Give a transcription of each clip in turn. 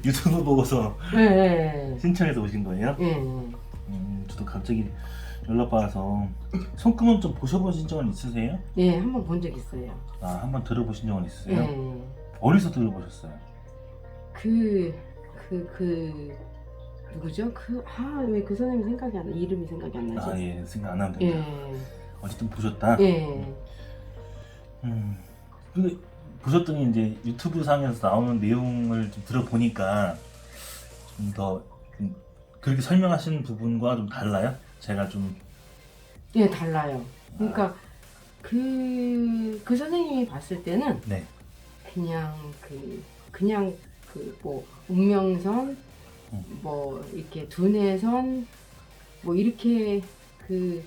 유튜브 보고서 네. 신청해서 오신 거예요? 예. 저도 갑자기 연락받아서 손금은 좀 보셔보신 적은 있으세요? 예, 한 번 본 적 있어요. 아, 한번 들어보신 적은 있으세요? 예. 어디서 들어보셨어요? 누구죠? 왜 그 선생님 생각이 안 나, 이름이 생각이 안 나지? 아, 예, 생각 안 하면 예. 됩니다. 어쨌든 보셨다? 예. 근데 보셨더니 이제 유튜브 상에서 나오는 내용을 좀 들어보니까 좀 더 그렇게 설명하시는 부분과 좀 달라요? 제가 좀 예, 달라요. 그러니까 그 선생님이 봤을 때는 네. 그냥 뭐 운명선, 뭐 이렇게 두뇌선, 뭐 이렇게 그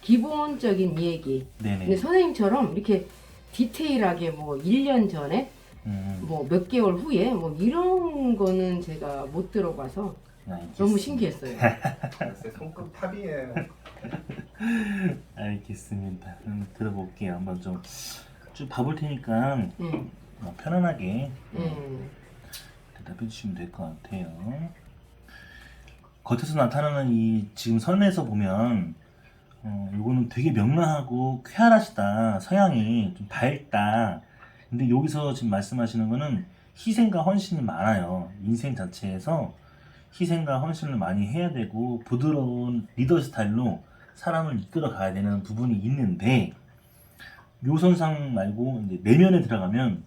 기본적인 얘기. 네네. 근데 선생님처럼 이렇게 디테일하게 뭐 1년 전에 뭐 몇 개월 후에 뭐 이런 거는 제가 못 들어봐서 너무 신기했어요. 제 손금 탑이에요. 알겠습니다. 들어볼게요. 한번 좀 쭉 봐볼 테니까 예. 편안하게 예. 대답해 주시면 될 것 같아요. 겉에서 나타나는 이 지금 선에서 보면 요거는 되게 명랑하고 쾌활하시다. 서양이 좀 밝다. 근데 여기서 지금 말씀하시는 거는 희생과 헌신이 많아요. 인생 자체에서 희생과 헌신을 많이 해야 되고 부드러운 리더 스타일로 사람을 이끌어 가야 되는 부분이 있는데 묘선상 말고 이제 내면에 들어가면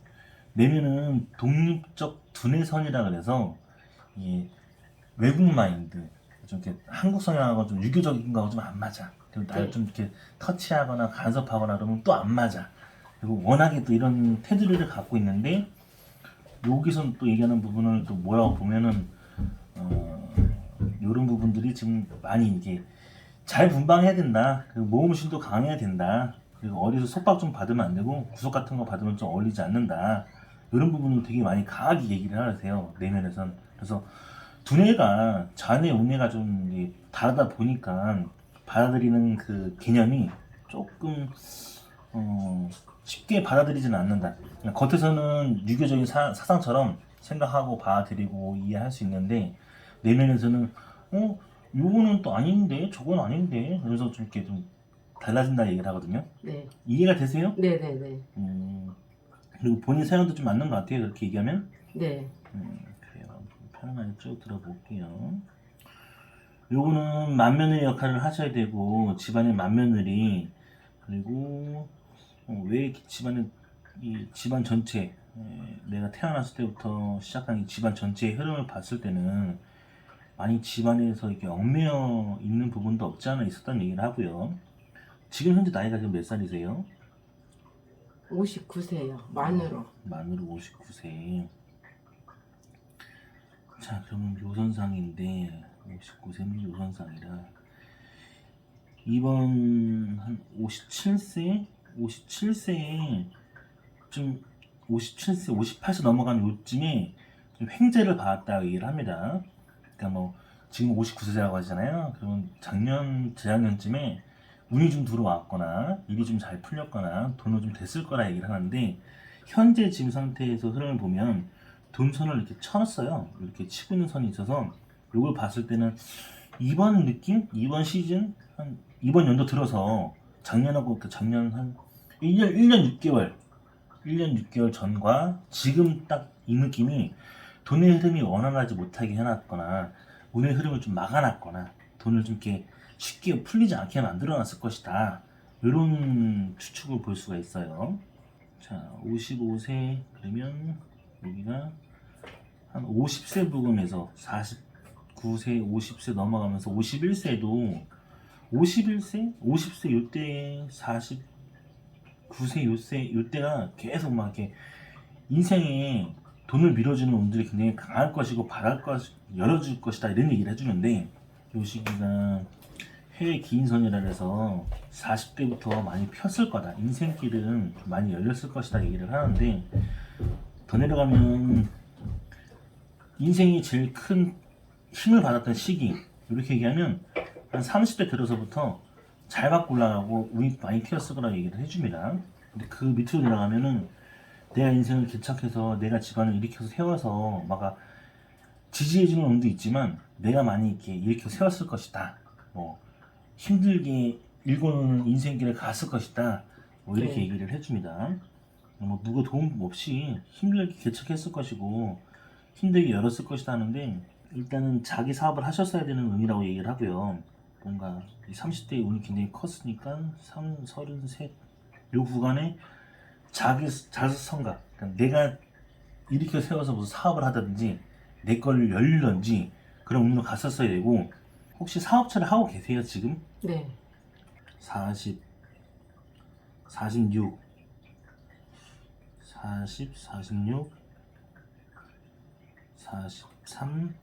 내면은 독립적 두뇌선이라 그래서 이 외국 마인드 좀 이렇게 한국 성향하고 좀 유교적인 거하고 좀 안 맞아. 그리고 나를 좀 이렇게 터치하거나 간섭하거나 그러면 또 안 맞아. 그리고 워낙에 또 이런 테두리를 갖고 있는데 여기서 또 얘기하는 부분을 또 뭐라고 보면은 이런 부분들이 지금 많이 이게 잘 분방해야 된다. 그리고 모험심도 강해야 된다. 그리고 어디서 속박 좀 받으면 안 되고 구속 같은 거 받으면 좀 어울리지 않는다. 이런 부분을 되게 많이 강하게 얘기를 하세요. 내면에선. 그래서 두뇌가 좌뇌, 우뇌가 좀 이제 다르다 보니까 받아들이는 그 개념이 조금 쉽게 받아들이지는 않는다. 그냥 겉에서는 유교적인 사상처럼 생각하고 받아들이고 이해할 수 있는데 내면에서는 요거는 또 아닌데 저건 아닌데 그래서 좀 이렇게 좀 달라진다 얘기를 하거든요. 네. 이해가 되세요? 네네네. 그리고 본인 사연도 좀 맞는 것 같아요. 그렇게 얘기하면. 네. 그래요. 편안하게 쭉 들어볼게요. 요거는 맏며느리 역할을 하셔야 되고 집안의 맏며느리 그리고 왜 이렇게 이 집안 전체 내가 태어났을 때부터 시작한 이 집안 전체의 흐름을 봤을 때는 많이 집안에서 이렇게 얽매여 있는 부분도 없지 않아 있었다는 얘기를 하고요. 지금 현재 나이가 지금 몇 살이세요? 59세요. 만으로. 만으로 59세. 자, 그러면 요선상인데 59세는 요선상이라 이번 한 57세? 57세에 좀 57세, 58세 넘어간 요쯤에 좀 횡재를 받았다고 얘기를 합니다. 그러니까 뭐 지금 59세라고 하잖아요. 그러면 작년, 재작년쯤에 운이 좀 들어왔거나 일이 좀 잘 풀렸거나 돈을 좀 됐을 거라 얘기를 하는데 현재 지금 상태에서 흐름을 보면 돈선을 이렇게 쳐놨어요. 이렇게 치고 있는 선이 있어서 이걸 봤을 때는 이번 느낌? 이번 시즌? 한 이번 연도 들어서 작년하고 작년 한 1년 6개월 1년 6개월 전과 지금 딱 이 느낌이 돈의 흐름이 원활하지 못하게 해놨거나 운의 흐름을 좀 막아놨거나 돈을 좀 이렇게 쉽게 풀리지 않게 만들어놨을 것이다. 이런 추측을 볼 수가 있어요. 자, 55세 그러면 여기가 한 50세 부근에서 49세, 50세 넘어가면서 51세도 51세, 50세 요때 49세 요때가 계속 막 이렇게 인생에 돈을 밀어주는 운들이 굉장히 강할 것이고 열어줄 것이다 이런 얘기를 해주는데 요 시기가 해외 기인선이라 해서 40대부터 많이 폈을 거다. 인생길은 좀 많이 열렸을 것이다 얘기를 하는데 더 내려가면 인생이 제일 큰 힘을 받았던 시기 이렇게 얘기하면 한 30대 들어서부터 잘 받고 올라가고 운이 많이 튀었을 거라고 얘기를 해줍니다. 근데 그 밑으로 내려가면은 내가 인생을 개척해서 내가 집안을 일으켜서 세워서 막 지지해주는 운도 있지만 내가 많이 이렇게 일으켜 세웠을 것이다. 뭐 힘들게 일궈놓은 인생길을 갔을 것이다. 뭐 이렇게 네. 얘기를 해줍니다. 뭐 누구 도움 없이 힘들게 개척했을 것이고 힘들게 열었을 것이다 하는데 일단은 자기 사업을 하셨어야 되는 운이라고 얘기를 하고요. 뭔가 이 30대의 운이 굉장히 컸으니까 33, 요 구간에 자수성가 그러니까 내가 일으켜 세워서 무슨 사업을 하든지 내 걸 열든지 그런 운으로 갔었어야 되고 혹시 사업체를 하고 계세요 지금? 네. 40, 46, 40, 46, 43,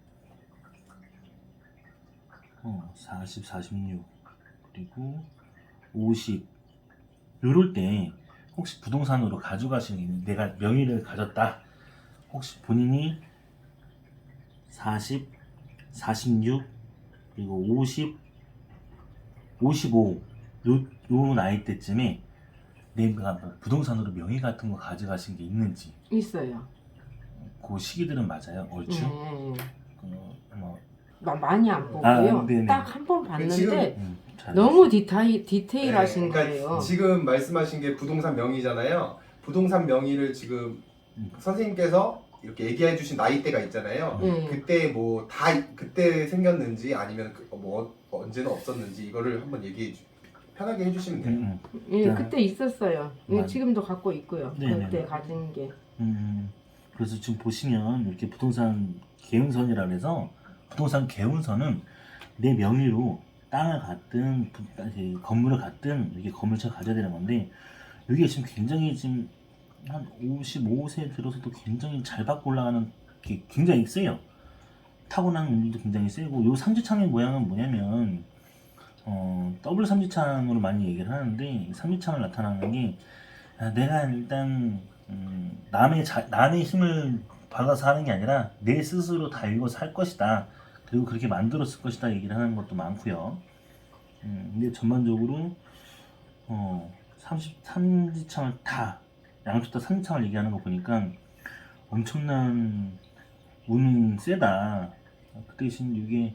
40, 46 그리고 50 요럴 때 혹시 부동산으로 가져가시는 내가 명의를 가졌다 혹시 본인이 40, 46 그리고 50, 55 요 나이 때쯤에 내가 뭐 부동산으로 명의 같은 거 가져가신 게 있는지 있어요. 그 시기들은 맞아요 얼추? 네. 뭐, 많이 안 보고요. 네네. 딱 한 번 봤는데 잘 너무 디테일하신 그러니까 거예요. 지금 말씀하신 게 부동산 명의잖아요. 부동산 명의를 지금 선생님께서 이렇게 얘기해 주신 나이대가 있잖아요. 네. 그때 뭐 다 그때 생겼는지 아니면 뭐 언제는 없었는지 이거를 한번 편하게 해주시면 돼요. 예, 그때 있었어요. 예, 맞아. 지금도 갖고 있고요. 네네네. 그때 가진 게. 그래서 지금 보시면 이렇게 부동산 개운선이라 해서 부동산 개운선은 내 명의로 땅을 갖든 건물을 갖든 이렇게 건물차를 가져야 되는 건데 이게 지금 굉장히 지금 한 55세 들어서도 굉장히 잘 받고 올라가는 게 굉장히 세요. 타고난 운도 굉장히 세고 요 삼지창의 모양은 뭐냐면 더블 삼지창으로 많이 얘기를 하는데 이 삼지창을 나타나는 게 내가 일단 남의 힘을 받아서 하는 게 아니라 내 스스로 다 읽어서 할 것이다. 그리고 그렇게 만들었을 것이다 얘기를 하는 것도 많고요. 근데 전반적으로 33지창을 다 양쪽 다 3지창을 얘기하는 거 보니까 엄청난 운은 세다. 그 대신 이게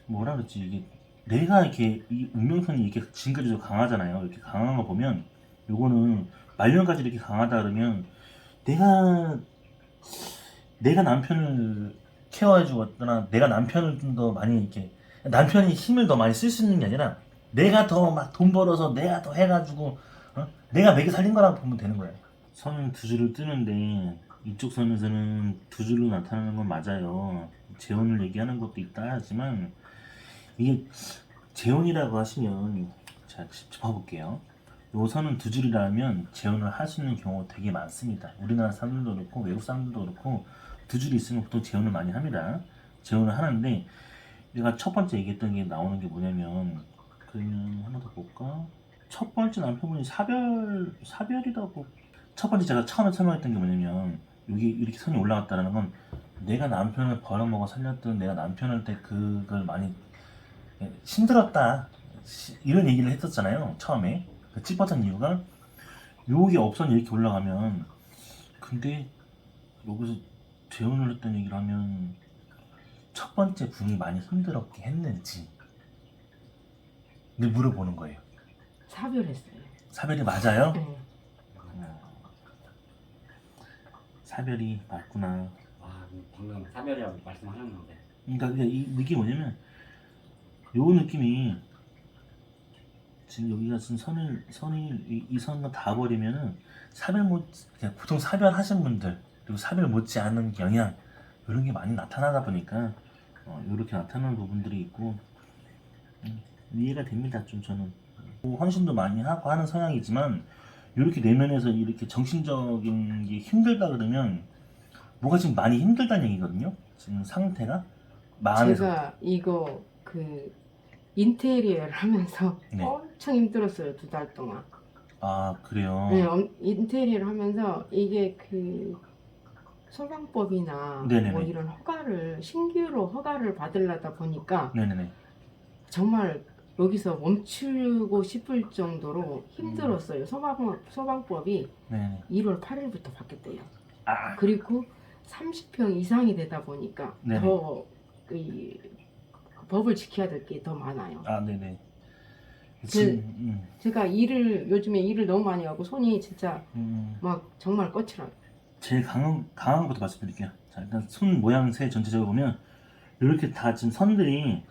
뭐라 그러지 이게 내가 이렇게 이 운명선이 이렇게 지금까지 강하잖아요. 이렇게 강한 거 보면 요거는 말년까지 이렇게 강하다 그러면 내가 남편을 케어해 주거나 내가 남편을 좀 더 많이 이렇게 남편이 힘을 더 많이 쓸 수 있는 게 아니라 내가 더 막 돈 벌어서 내가 더 해가지고 내가 매개 살린 거라고 보면 되는 거예요. 선은 두 줄을 뜨는데 이쪽 선에서는 두 줄로 나타나는 건 맞아요. 재혼을 얘기하는 것도 있다 하지만 이게 재혼이라고 하시면 자 짚어볼게요. 요 선은 두 줄이라면 재혼을 할 수 있는 경우가 되게 많습니다. 우리나라 사람들도 그렇고 외국 사람들도 그렇고 두 줄이 있으면 보통 재혼을 많이 합니다. 재혼을 하는데 내가 첫 번째 얘기했던 게 나오는 게 뭐냐면 그러면 하나 더 볼까? 첫 번째 남편분이 사별이라고 첫 번째 제가 처음에 설명했던 게 뭐냐면 여기 이렇게 선이 올라갔다는 건 내가 남편을 벌어먹어 살렸던 내가 남편한테 그걸 많이 힘들었다 이런 얘기를 했었잖아요 처음에 찝었던 이유가 요게 없었니 이렇게 올라가면 근데 여기서 재혼을 했던 얘기를 하면 첫 번째 분이 많이 힘들었게 했는지 근데 물어보는 거예요. 사별했어요. 사별이 맞아요? 네. 사별이 맞구나. 방금 사별이라고 말씀하셨는데 그러니까 이 느낌이 뭐냐면 요 느낌이 지금 여기가 지금 선이 이 선과 다 버리면은 그냥 보통 사별하신 분들 그리고 사별 못지 않은 경향 이런 게 많이 나타나다 보니까 이렇게 나타나는 부분들이 있고 이해가 됩니다. 좀 저는 헌신도 많이 하고 하는 성향이지만 이렇게 내면에서 이렇게 정신적인 게 힘들다 그러면 뭐가 지금 많이 힘들다는 얘기거든요. 지금 상태가 마음에서 제가 이거 인테리어를 하면서 네. 엄청 힘들었어요. 2달 동안. 아 그래요. 네, 인테리어를 하면서 이게 소방법이나 네네네. 뭐 이런 신규로 허가를 받으려다 보니까 네네네. 정말 여기서 멈추고 싶을 정도로 힘들었어요. 소방법이 네네. 1월 8일부터 바뀌었대요. 아 그리고 30평 이상이 되다 보니까 네네. 더 이 법을 지켜야 될 게 더 많아요. 아, 네네. 지금, 제가 요즘에 일을 너무 많이 하고 손이 진짜 음. 막 정말 거칠어요. 제일 강한 것부터 말씀드릴게요. 자, 일단 손 모양새 전체적으로 보면 이렇게 다 지금 선들이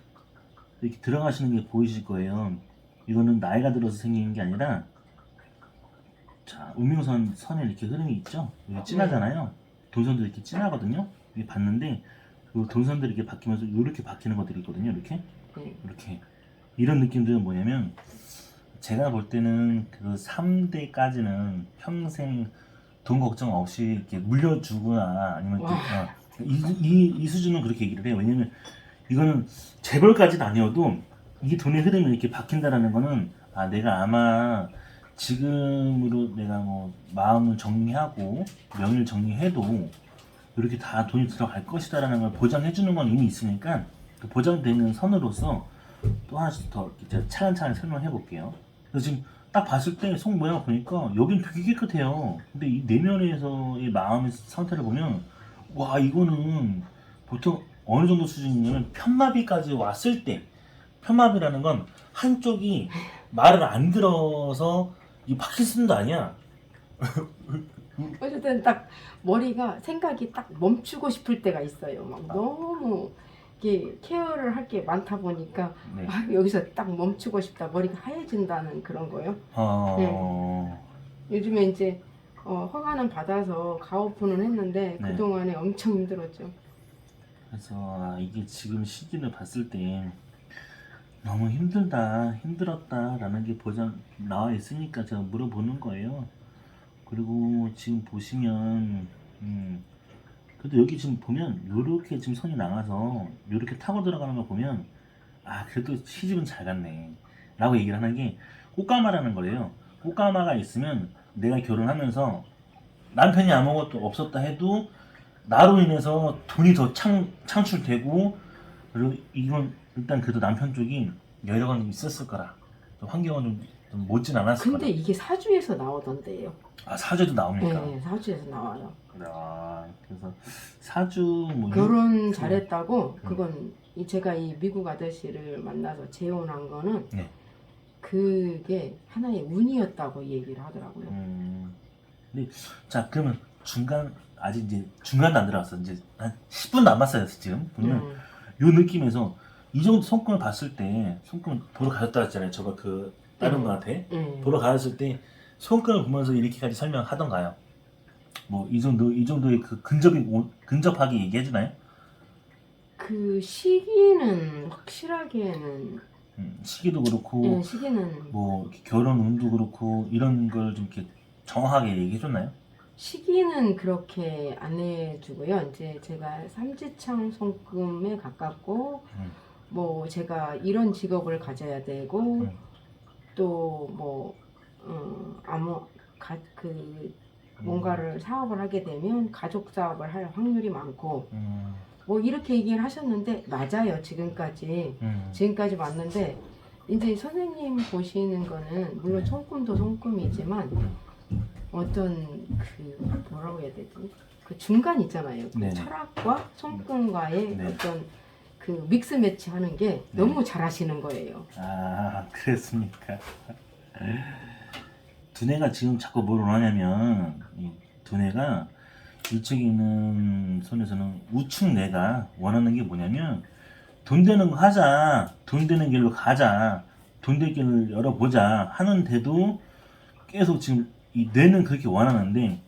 이렇게 들어가시는 게 보이실 거예요. 이거는 나이가 들어서 생기는 게 아니라, 자, 선에 이렇게 흐름이 있죠? 이게 진하잖아요. 동선도 이렇게 진하거든요. 이게 봤는데, 이 동선들이 이렇게 바뀌면서 이렇게 바뀌는 것들이 있거든요. 이렇게. 네. 이렇게. 이런 느낌들은 뭐냐면, 제가 볼 때는 그 3대까지는 평생 돈 걱정 없이 이렇게 물려주거나 아니면 와. 이 수준은 그렇게 얘기를 해요. 왜냐면 이거는 재벌까지는 아니어도 이 돈의 흐름이 이렇게 바뀐다라는 거는 아, 내가 아마 지금으로 내가 뭐 마음을 정리하고 명의를 정리해도 이렇게 다 돈이 들어갈 것이다라는 걸 보장해 주는 건 이미 있으니까 그 보장되는 선으로서 또 하나씩 더 이제 차근차근 설명해 볼게요. 그래서 지금 딱 봤을 때 속 모양 보니까 여긴 되게 깨끗해요. 근데 이 내면에서의 마음의 상태를 보면 와, 이거는 보통 어느 정도 수준이냐면 편마비까지 왔을 때, 편마비라는 건 한쪽이 말을 안 들어서 이 파킨슨도 아니야. 어쨌든 딱 머리가 생각이 딱 멈추고 싶을 때가 있어요. 막 너무 이게 케어를 할 게 많다 보니까 네. 막 여기서 딱 멈추고 싶다. 머리가 하얘진다는 그런 거요. 요즘에 이제 허가는 받아서 가오픈은 했는데 네. 그동안에 엄청 힘들었죠. 그래서 이게 지금 시기를 봤을 때 너무 힘들었다라는 게 보장 나와 있으니까 제가 물어보는 거예요. 그리고 지금 보시면 그래도 여기 지금 보면 요렇게 지금 선이 나가서 요렇게 타고 들어가는 거 보면 아, 그래도 시집은 잘 갔네 라고 얘기를 하는 게 꽃가마라는 거래요. 꽃가마가 있으면 내가 결혼하면서 남편이 아무것도 없었다 해도 나로 인해서 돈이 더 창출되고, 그리고 이건 일단 그래도 남편 쪽이 여력은 좀 있었을 거라, 좀 환경은 좀 못진 않았을 근데 거라. 이게 사주에서 나오던데요. 아, 사주도 나옵니까? 네, 사주에서 나와요. 그래서 사주 뭐 결혼 잘했다고 그건 제가 이 미국 아저씨를 만나서 재혼한 거는 네. 그게 하나의 운이었다고 얘기를 하더라고요. 근데 자, 그러면 아직 이제 중간도 안 들어갔어. 이제 한 10분도 안 봤어요 지금. 그러면 요 느낌에서 이 정도 손금을 봤을 때, 손금 보러 가셨다 했잖아요. 저거 그 다른 분한테 보러 가셨을 때 손금을 보면서 이렇게까지 설명하던가요? 뭐 이 정도의 그 근접하게 얘기해주나요? 그 시기는 확실하게는 시기도 그렇고, 시기는 뭐 이렇게 결혼 운도 그렇고 이런 걸 좀 이렇게 정확하게 얘기해줬나요? 시기는 그렇게 안 해주고요. 이제 제가 삼지창 손금에 가깝고 뭐 제가 이런 직업을 가져야 되고 또 뭐 뭔가를 사업을 하게 되면 가족 사업을 할 확률이 많고 뭐 이렇게 얘기를 하셨는데 맞아요. 지금까지 맞는데 이제 선생님 보시는 거는 물론 손금도 손금이지만 어떤 그 뭐라고 해야 되지? 그 중간 있잖아요. 그 네네. 철학과 손금과의 네. 어떤 그 믹스 매치 하는 게 너무 잘하시는 거예요. 아, 그랬습니까? 두뇌가 지금 자꾸 뭘 원하냐면, 이 두뇌가 이쪽에 있는 손에서는 우측 뇌가 원하는 게 뭐냐면, 돈 되는 거 하자, 돈 되는 길로 가자, 돈 되는 길을 열어보자 하는데도 계속 지금 이 뇌는 그렇게 원하는데,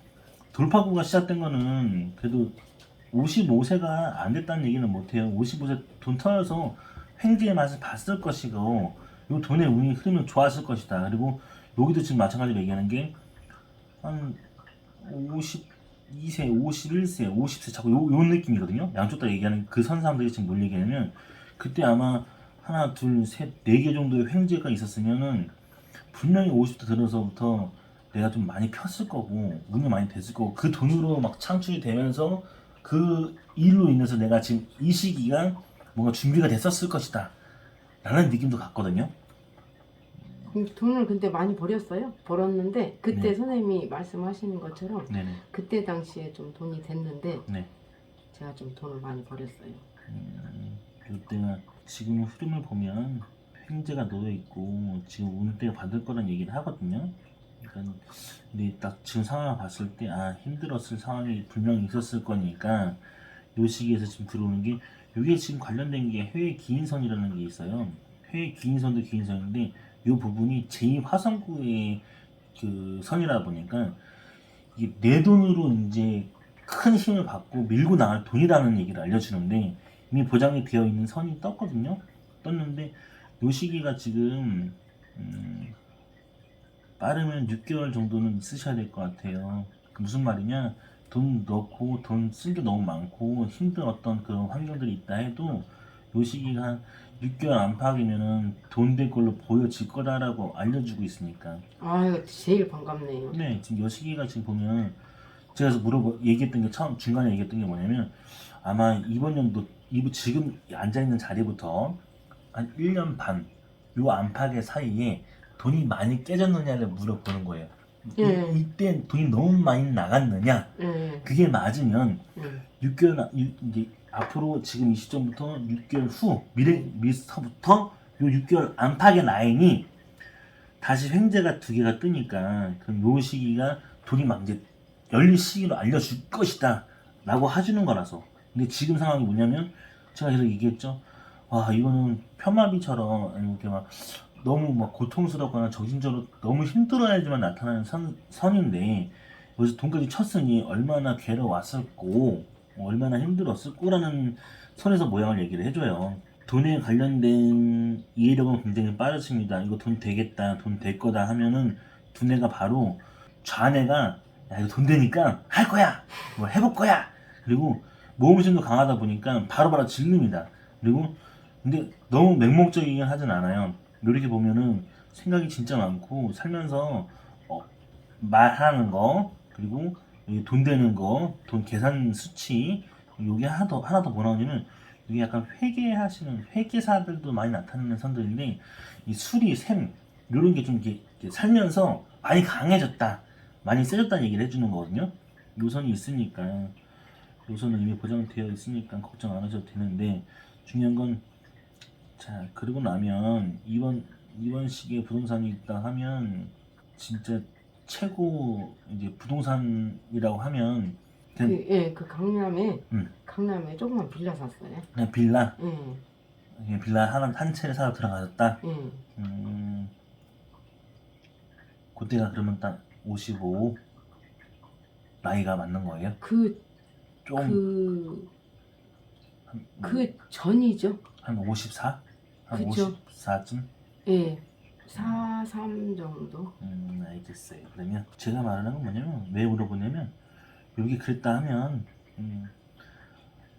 돌파구가 시작된 거는 그래도 55세가 안 됐다는 얘기는 못해요. 55세 돈 터여서 횡재의 맛을 봤을 것이고, 요 돈의 운이 흐르면 좋았을 것이다. 그리고 여기도 지금 마찬가지로 얘기하는 게 한 52세, 51세, 50세 자꾸 요 느낌이거든요. 양쪽 다 얘기하는 그 선 사람들이 지금 뭘 얘기하냐면 그때 아마 하나, 둘, 셋, 네 개 정도의 횡재가 있었으면은 분명히 50대 들어서부터 내가 좀 많이 폈을 거고 운이 많이 됐을 거고 그 돈으로 막 창출이 되면서 그 일로 인해서 내가 지금 이 시기가 뭔가 준비가 됐었을 것이다 라는 느낌도 갔거든요. 돈을 근데 많이 벌었는데 그때 네. 선생님이 말씀하시는 것처럼 네네. 그때 당시에 좀 돈이 됐는데 네. 제가 좀 돈을 많이 버렸어요. 이때가 지금 흐름을 보면 횡재가 놓여 있고 지금 운대 받을 거란 얘기를 하거든요. 그러니까 근데 딱 지금 상황을 봤을 때 힘들었을 상황이 분명히 있었을 거니까 요 시기에서 지금 들어오는 게 이게 지금 관련된 게 해외 기인선이라는 게 있어요. 해외 기인선도 기인선인데 이 부분이 제2화성구의 그 선이라 보니까 이게 내 돈으로 이제 큰 힘을 받고 밀고 나갈 돈이라는 얘기를 알려주는데 이미 보장이 되어 있는 선이 떴거든요. 떴는데 요 시기가 지금 빠르면 6개월 정도는 쓰셔야 될 것 같아요. 무슨 말이냐? 돈 넣고 돈 쓴 게 너무 많고 힘든 어떤 그런 환경들이 있다 해도 요 시기가 한 6개월 안팎이면은 돈 될 걸로 보여질 거다라고 알려주고 있으니까. 이거 제일 반갑네요. 네, 지금 요 시기가 지금 보면 제가 얘기했던 게 처음 중간에 얘기했던 게 뭐냐면 아마 이번 연도 지금 앉아있는 자리부터 한 1년 반 요 안팎의 사이에 돈이 많이 깨졌느냐를 물어보는 거예요. 이때 돈이 너무 많이 나갔느냐? 그게 맞으면 6개월 이제 앞으로 지금 이 시점부터 6개월 후 미래서부터 요 6개월 안팎의 라인이 다시 횡재가 2개가 뜨니까 그럼 요 시기가 돈이 막 이제 열릴 시기로 알려줄 것이다 라고 해주는 거라서. 근데 지금 상황이 뭐냐면 제가 계속 얘기했죠. 이거는 편마비처럼 이렇게 막 너무 막 고통스럽거나 정신적으로 너무 힘들어야지만 나타나는 선인데 여기서 돈까지 쳤으니 얼마나 괴로웠었고 얼마나 힘들었을거라는 선에서 모양을 얘기를 해줘요. 돈에 관련된 이해력은 굉장히 빠르십니다. 이거 돈 되겠다, 돈 될 거다 하면은 두뇌가 바로 좌뇌가 야 이거 돈 되니까 할 거야, 뭐 해볼 거야. 그리고 모험심도 강하다 보니까 바로바로 질릅니다. 그리고 근데 너무 맹목적이긴 하진 않아요. 이렇게 보면은 생각이 진짜 많고 살면서 말하는 거 그리고 돈 되는 거, 돈 계산 수치 요게 하나 더 뭐 나오냐면 이게 약간 회계하시는 회계사들도 많이 나타나는 선들인데 이 수리, 셈 이런 게 좀 이렇게 살면서 많이 강해졌다, 많이 세졌다는 얘기를 해주는 거거든요. 요선이 있으니까 요선은 이미 보장되어 있으니까 걱정 안 하셔도 되는데 중요한 건 자 그러고 나면 이번 시기에 부동산이 있다 하면 진짜 최고 이제 부동산이라고 하면 그 강남에 조그만 빌라 샀어요. 그냥 빌라 예. 그냥 빌라 한 채를 사러 들어가셨다. 예. 그때가 그러면 딱 55 나이가 맞는 거예요? 그 전이죠. 한 54? 한 그쵸. 54쯤? 예. 43 정도. 알겠어요. 그러면 제가 말하는 건 뭐냐면 왜 물어보냐면 여기 그랬다 하면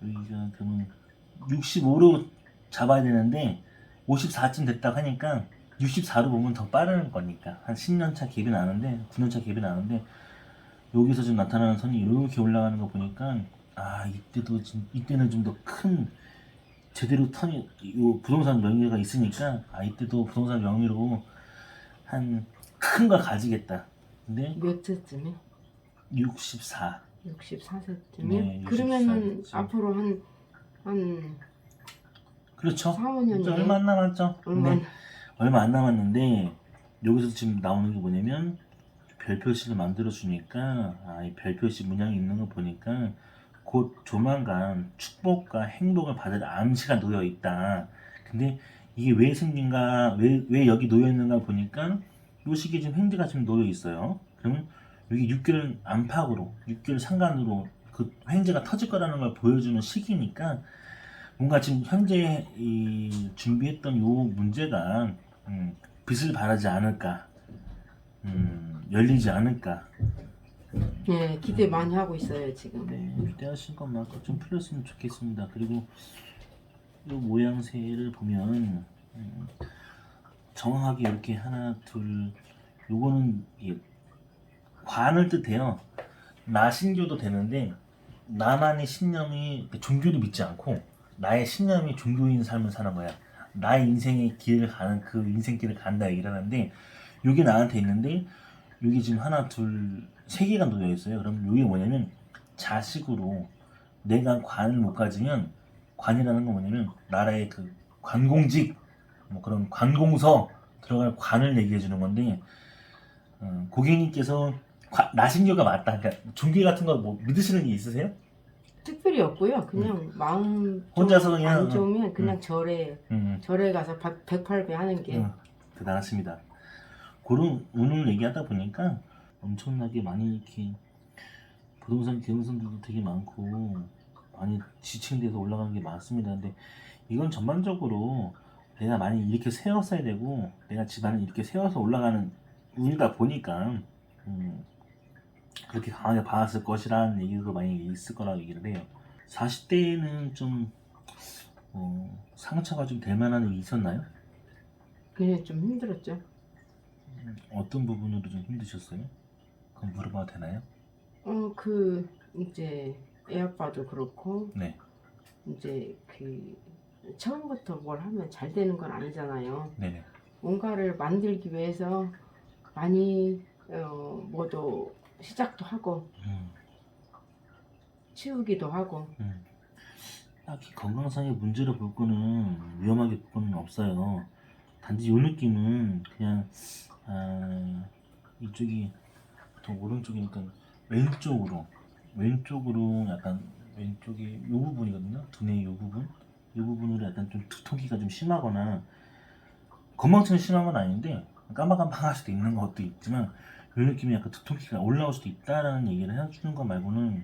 여기가 그러면 65로 잡아야 되는데 54쯤 됐다고 하니까 64로 보면 더 빠른 거니까 한 10년차 갭이 나는데 9년차 갭이 나는데 여기서 좀 나타나는 선이 이렇게 올라가는 거 보니까 이때는 좀 더 큰 제대로 턴이 요 부동산 명의가 있으니까 이때도 부동산 명의로 한 큰 걸 가지겠다. 근데 몇 세쯤에? 64. 64세쯤에? 네, 그러면은 64. 앞으로 한 그렇죠. 4, 5년이네. 이제 얼마 안 남았죠. 얼마 안 남았는데 여기서 지금 나오는 게 뭐냐면 별표시를 만들어 주니까 이 별표시 문양이 있는 거 보니까 곧 조만간 축복과 행복을 받을 암시가 놓여 있다. 근데 이게 왜 생긴가, 왜 여기 놓여 있는가 보니까 요 시기에 지금 횡재가 지금 놓여 있어요. 그러면 여기 6개월 안팎으로, 6개월 상간으로 그 횡재가 터질 거라는 걸 보여주는 시기니까 뭔가 지금 현재 준비했던 요 문제가 빛을 발하지 않을까, 열리지 않을까. 예, 기대 많이 하고 있어요 지금. 네, 기대하신 것만큼 좀 풀렸으면 좋겠습니다. 그리고 이 모양새를 보면 정확하게 이렇게 하나, 둘, 요거는 관을 뜻해요. 나 신교도 되는데 나만의 신념이 종교를 믿지 않고 나의 신념이 종교인 삶을 사는 거야. 나의 인생의 길을 가는 그 인생길을 간다 얘기를 하는데 요게 나한테 있는데 요게 지금 하나, 둘, 세 개가 놓여 있어요. 그럼 요게 뭐냐면 자식으로 내가 관을 못 가지면 관이라는 건 뭐냐면 나라의 그 관공직 뭐 그런 관공서 들어갈 관을 얘기해 주는 건데 고객님께서 나신교가 맞다. 그러니까 종교 같은 거 뭐 믿으시는 게 있으세요? 특별히 없고요. 그냥 마음 혼자서 좀 그냥, 안 좋으면 그냥 절에 음, 가서 108배 하는 게 대단하십니다. 그런 운을 얘기하다 보니까 엄청나게 많이 이렇게 부동산 기운선들도 되게 많고 많이 지층돼서 올라가는 게 많습니다. 근데 이건 전반적으로 내가 많이 이렇게 세웠어야 되고 내가 집안을 이렇게 세워서 올라가는 운이다 보니까 그렇게 강하게 받았을 것이라는 얘기도 많이 있을 거라고 얘기를 해요. 40대에는 좀 상처가 좀 될 만한 일이 있었나요? 그냥 좀 힘들었죠. 어떤 부분으로 좀 힘드셨어요? 그럼 물어봐도 되나요? 그 이제 애 아빠도 그렇고 네. 이제 그 처음부터 뭘 하면 잘 되는 건 아니잖아요. 네네. 뭔가를 만들기 위해서 많이 뭐도 시작도 하고 음, 치우기도 하고 딱히 건강상의 문제로 볼 거는 위험하게 볼 거는 없어요. 단지 요 느낌은 그냥 이쪽이 더 오른쪽이니까 왼쪽으로 약간 왼쪽이 요 부분이거든요. 두뇌 요 부분 이 부분으로 약간 좀 두통기가 좀 심하거나 건망증이 심한 건 아닌데 깜박깜박할 수도 있는 것도 있지만 요 느낌이 약간 두통기가 올라올 수도 있다라는 얘기를 해주는 거 말고는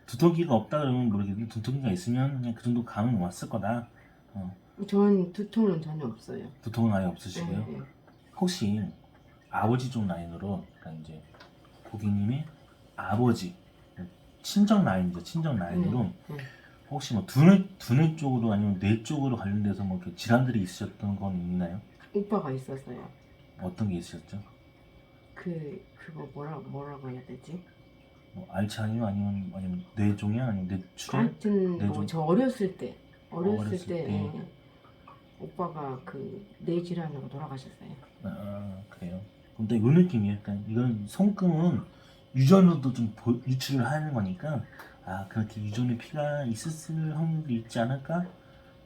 두통기가 없다 그러면 모르겠는데 두통기가 있으면 그냥 그 정도 감은 왔을 거다. 전 두통은 전혀 없어요. 두통은 아예 없으시고요. 네. 혹시 아버지 쪽 라인으로 그러니까 이제 고객님의 아버지 친정 라인이죠. 친정 라인으로 혹시 뭐 두뇌 쪽으로 아니면 뇌 쪽으로 관련돼서 뭐 이렇게 질환들이 있으셨던 건 있나요? 오빠가 있었어요. 어떤 게 있으셨죠? 그거 뭐라고 해야 되지? 뭐 알츠하이머 아니면 뇌종양 아니면 뇌출혈? 하여튼 뇌 뭐 종- 저 어렸을 때 어렸을 때. 예. 오빠가 그 뇌질환으로 돌아가셨어요. 그래요. 근데 이 느낌이에요. 그러니까 이건 손금은 유전으로도 좀 유출을 하는 거니까 그렇게 유전의 피가 있을 확률이 있지 않을까?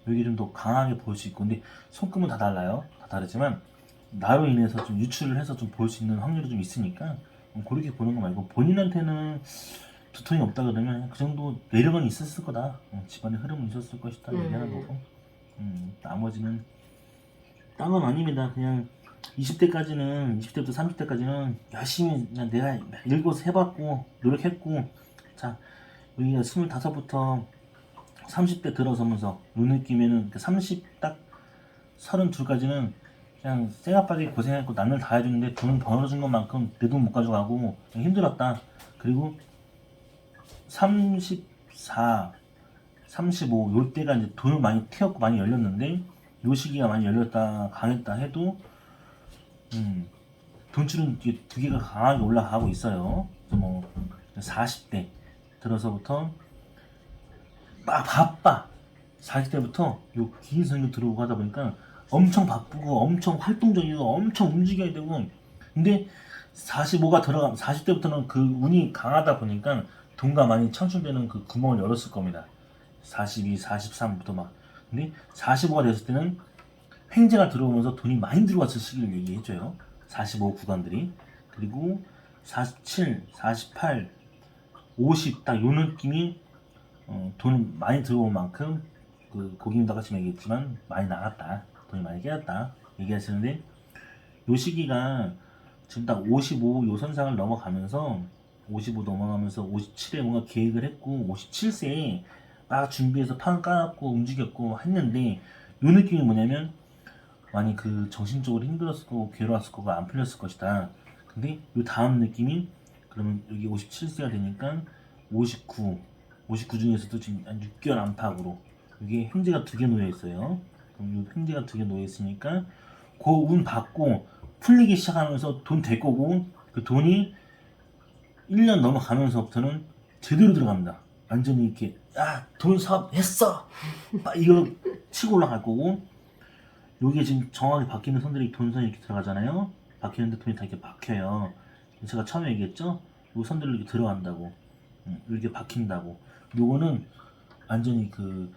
여기 좀 더 강하게 보일 수 있고 근데 손금은 다 달라요. 다 다르지만 나로 인해서 좀 유출을 해서 좀 볼 수 있는 확률이 좀 있으니까 그렇게 보는 거 말고 본인한테는 두통이 없다 그러면 그 정도 내력은 있었을 거다. 집안의 흐름은 있었을 것이다 얘기하는 거고 나머지는 딴 건 아닙니다. 그냥 20대부터 30대까지는 열심히 그냥 내가 일궈서 해봤고 노력했고 자 여기가 25부터 30대 들어서면서 요 느낌에는 30 딱 32까지는 그냥 쌩아빠게 고생했고 남들 다 해주는데 돈 벌어준 것만큼 내 돈 못 가져가고 그냥 힘들었다. 그리고 34, 35 요때가 이제 돈을 많이 튀었고 많이 열렸는데 요 시기가 많이 열렸다 강했다 해도 돈줄은 두 개가 강하게 올라가고 있어요. 그래서 뭐 40대 들어서부터 막 바빠. 40대부터 요 긴 선교 들어오고 하다 보니까 엄청 바쁘고 엄청 활동적이고 엄청 움직여야 되고 근데 40대부터는 그 운이 강하다 보니까 돈과 많이 창출되는 그 구멍을 열었을 겁니다. 42, 43부터 막 근데 45가 됐을 때는 횡재가 들어오면서 돈이 많이 들어왔을 시기를 얘기해줘요. 45 구간들이 그리고 47, 48, 50 딱 요 느낌이 돈 많이 들어온 만큼 그 고객님도 같이 얘기했지만 많이 나갔다 돈이 많이 깨졌다 얘기하시는데 요 시기가 지금 딱 55 요 선상을 넘어가면서 55 넘어가면서 57에 뭔가 계획을 했고 57세에 막 준비해서 판 까놨고 움직였고 했는데 요 느낌이 뭐냐면 많이 그 정신적으로 힘들었을 거고 괴로웠을 거고 안 풀렸을 것이다. 근데 요 다음 느낌이 그러면 여기 57세가 되니까 59 중에서도 지금 한 6개월 안팎으로 이게 횡재가 2개 놓여 있어요. 그럼 이 횡재가 2개 놓여 있으니까 그 운 받고 풀리기 시작하면서 돈 될 거고 그 돈이 1년 넘어가면서부터는 제대로 들어갑니다. 완전히 이렇게 돈 사업 했어 이거 치고 올라갈 거고 여기에 지금 정확히 박히는 선들이 돈선이 이렇게 들어가잖아요. 박히는데 돈이 다 이렇게 박혀요. 제가 처음에 얘기했죠? 이 선들로 이렇게 들어간다고. 이렇게 박힌다고. 요거는 완전히 그